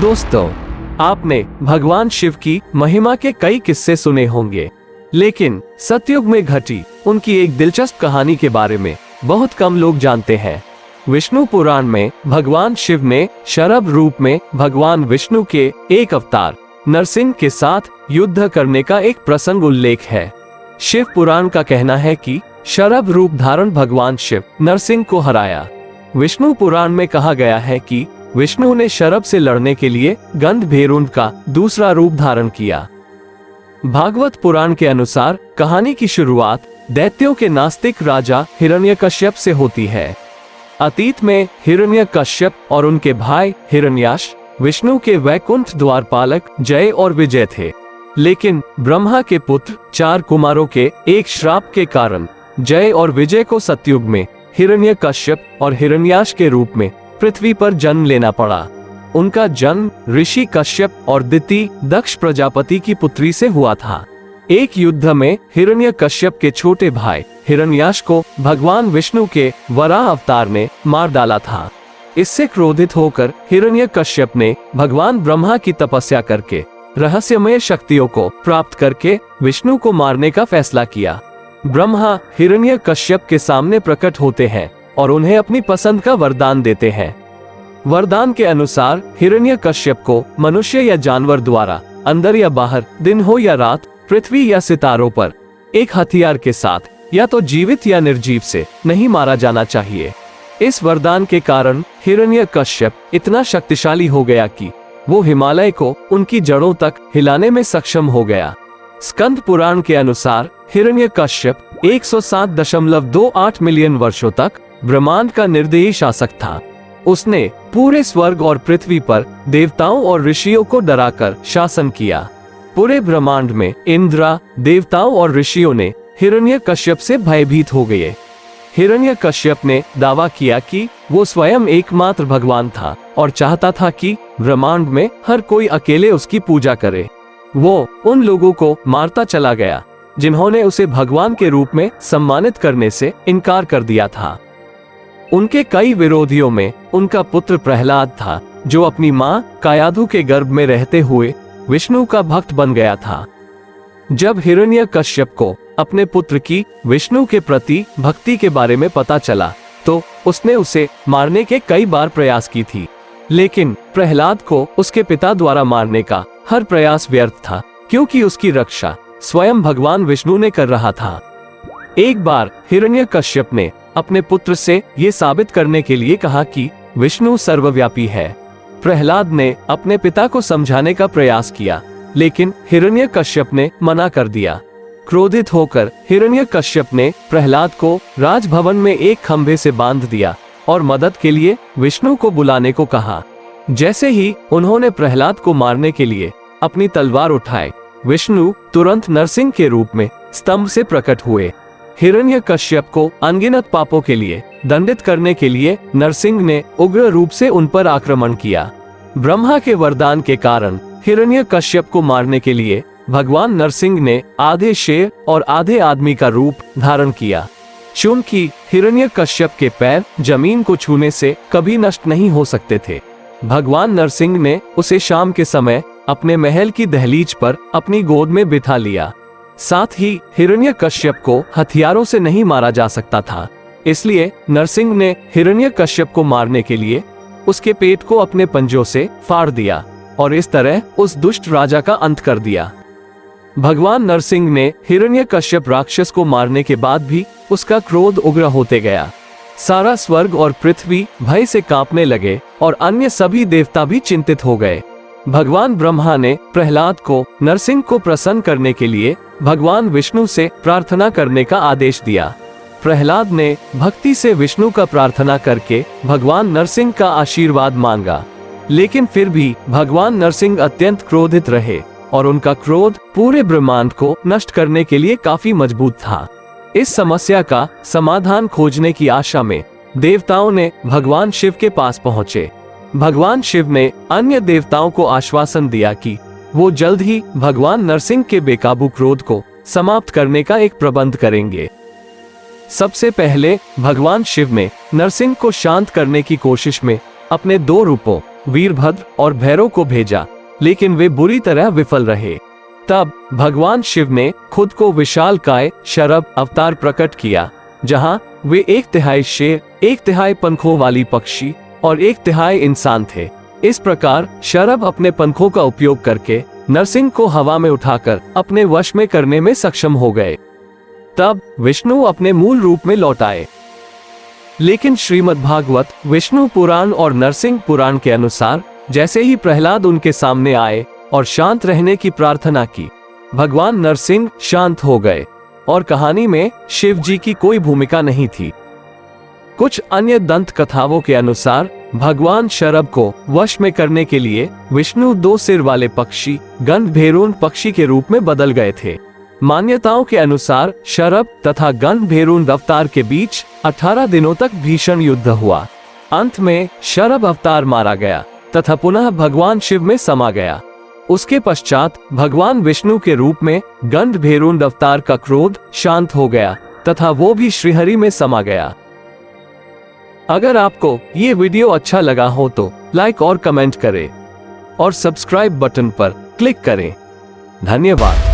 दोस्तों, आपने भगवान शिव की महिमा के कई किस्से सुने होंगे, लेकिन सतयुग में घटी उनकी एक दिलचस्प कहानी के बारे में बहुत कम लोग जानते हैं। विष्णु पुराण में भगवान शिव ने शरभ रूप में भगवान विष्णु के एक अवतार नरसिंह के साथ युद्ध करने का एक प्रसंग उल्लेख है। शिव पुराण का कहना है कि शरभ रूप धारण भगवान शिव नरसिंह को हराया। विष्णु पुराण में कहा गया है कि विष्णु ने शरभ से लड़ने के लिए गंधभेरुंड का दूसरा रूप धारण किया। भागवत पुराण के अनुसार कहानी की शुरुआत दैत्यों के नास्तिक राजा हिरण्यकश्यप से होती है। अतीत में हिरण्यकश्यप और उनके भाई हिरण्याक्ष विष्णु के वैकुंठ द्वारपालक जय और विजय थे, लेकिन ब्रह्मा के पुत्र 4 कुमारों के एक श्राप के कारण जय और विजय को सतयुग में हिरण्यकश्यप और हिरण्याक्ष के रूप में पृथ्वी पर जन्म लेना पड़ा। उनका जन्म ऋषि कश्यप और दिति दक्ष प्रजापति की पुत्री से हुआ था। एक युद्ध में हिरण्यकश्यप के छोटे भाई हिरण्याक्ष को भगवान विष्णु के वराह अवतार ने मार डाला था। इससे क्रोधित होकर हिरण्यकश्यप ने भगवान ब्रह्मा की तपस्या करके रहस्यमय शक्तियों को प्राप्त करके विष्णु को मारने का फैसला किया। ब्रह्मा हिरण्यकश्यप के सामने प्रकट होते हैं और उन्हें अपनी पसंद का वरदान देते हैं। वरदान के अनुसार हिरण्यकश्यप को मनुष्य या जानवर द्वारा अंदर या बाहर, दिन हो या रात, पृथ्वी या सितारों पर एक हथियार के साथ या तो जीवित या निर्जीव से नहीं मारा जाना चाहिए। इस वरदान के कारण हिरण्यकश्यप इतना शक्तिशाली हो गया कि वो हिमालय को उनकी जड़ों तक हिलाने में सक्षम हो गया। स्कंद पुराण के अनुसार हिरण्यकश्यप 107.28 मिलियन वर्षों तक ब्रह्मांड का निर्दयी शासक था। उसने पूरे स्वर्ग और पृथ्वी पर देवताओं और ऋषियों को डराकर शासन किया। पूरे ब्रह्मांड में इंद्र, देवताओं और ऋषियों ने हिरण्यकश्यप से भयभीत हो गए। हिरण्यकश्यप ने दावा किया कि वो स्वयं एकमात्र भगवान था और चाहता था कि ब्रह्मांड में हर कोई अकेले उसकी पूजा करे। वो उन लोगों को मारता चला गया जिन्होंने उसे भगवान के रूप में सम्मानित करने से इनकार कर दिया था। उनके कई विरोधियों में उनका पुत्र प्रहलाद था, जो अपनी मां कायाधु के गर्भ में रहते हुए विष्णु का भक्त बन गया था। जब हिरण्यकश्यप को अपने पुत्र की विष्णु के प्रति भक्ति के बारे में पता चला तो उसने उसे मारने के कई बार प्रयास की थी, लेकिन प्रहलाद को उसके पिता द्वारा मारने का हर प्रयास व्यर्थ था, क्योंकि उसकी रक्षा स्वयं भगवान विष्णु ने कर रहा था। एक बार हिरण्यकश्यप ने अपने पुत्र से ये साबित करने के लिए कहा कि विष्णु सर्वव्यापी है। प्रहलाद ने अपने पिता को समझाने का प्रयास किया, लेकिन हिरण्यकश्यप ने मना कर दिया। क्रोधित होकर हिरण्यकश्यप ने प्रहलाद को राजभवन में एक खंभे से बांध दिया और मदद के लिए विष्णु को बुलाने को कहा। जैसे ही उन्होंने प्रहलाद को मारने के लिए अपनी तलवार उठाई, विष्णु तुरंत नरसिंह के रूप में स्तंभ से प्रकट हुए। हिरण्यकश्यप को अनगिनत पापों के लिए दंडित करने के लिए नरसिंह ने उग्र रूप से उन पर आक्रमण किया। ब्रह्मा के वरदान के कारण हिरण्यकश्यप को मारने के लिए भगवान नरसिंह ने आधे शेर और आधे आदमी का रूप धारण किया। चूंकि हिरण्यकश्यप के पैर जमीन को छूने से कभी नष्ट नहीं हो सकते थे, भगवान नरसिंह ने उसे शाम के समय अपने महल की दहलीज पर अपनी गोद में बिठा लिया। साथ ही हिरण्यकश्यप को हथियारों से नहीं मारा जा सकता था, इसलिए नरसिंह ने हिरण्यकश्यप को मारने के लिए उसके पेट को अपने पंजों से फाड़ दिया और इस तरह उस दुष्ट राजा का अंत कर दिया। भगवान नरसिंह ने हिरण्यकश्यप राक्षस को मारने के बाद भी उसका क्रोध उग्र होते गया। सारा स्वर्ग और पृथ्वी भय से कांपने लगे और अन्य सभी देवता भी चिंतित हो गए। भगवान ब्रह्मा ने प्रहलाद को नरसिंह को प्रसन्न करने के लिए भगवान विष्णु से प्रार्थना करने का आदेश दिया। प्रहलाद ने भक्ति से विष्णु का प्रार्थना करके भगवान नरसिंह का आशीर्वाद मांगा, लेकिन फिर भी भगवान नरसिंह अत्यंत क्रोधित रहे और उनका क्रोध पूरे ब्रह्मांड को नष्ट करने के लिए काफी मजबूत था। इस समस्या का समाधान खोजने की आशा में देवताओं ने भगवान शिव के पास पहुँचे। भगवान शिव ने अन्य देवताओं को आश्वासन दिया कि वो जल्द ही भगवान नरसिंह के बेकाबू क्रोध को समाप्त करने का एक प्रबंध करेंगे। सबसे पहले भगवान शिव ने नरसिंह को शांत करने की कोशिश में अपने 2 रूपों वीरभद्र और भैरव को भेजा, लेकिन वे बुरी तरह विफल रहे। तब भगवान शिव ने खुद को विशालकाय शरभ अवतार प्रकट किया, जहां वे 1/3 शेर, 1/3 पंखों वाली पक्षी और 1/3 इंसान थे। इस प्रकार शरभ अपने पंखों का उपयोग करके नरसिंह को हवा में उठाकर अपने वश में करने में सक्षम हो गए। तब विष्णु अपने मूल रूप में लौट आए। लेकिन श्रीमद्भागवत, विष्णु पुराण और नरसिंह पुराण के अनुसार जैसे ही प्रहलाद उनके सामने आए और शांत रहने की प्रार्थना की, भगवान नरसिंह शांत हो गए और कहानी में शिव जी की कोई भूमिका नहीं थी। कुछ अन्य दंत कथाओं के अनुसार भगवान शरभ को वश में करने के लिए विष्णु 2 सिर वाले पक्षी गंधभेरुंड पक्षी के रूप में बदल गए थे। मान्यताओं के अनुसार शरभ तथा गंधभेरुंड अवतार के बीच 18 दिनों तक भीषण युद्ध हुआ। अंत में शरभ अवतार मारा गया तथा पुनः भगवान शिव में समा गया। उसके पश्चात भगवान विष्णु के रूप में गंधभेरुंड अवतार का क्रोध शांत हो गया तथा वो भी श्रीहरि में समा गया। अगर आपको ये वीडियो अच्छा लगा हो तो लाइक और कमेंट करें और सब्सक्राइब बटन पर क्लिक करें। धन्यवाद।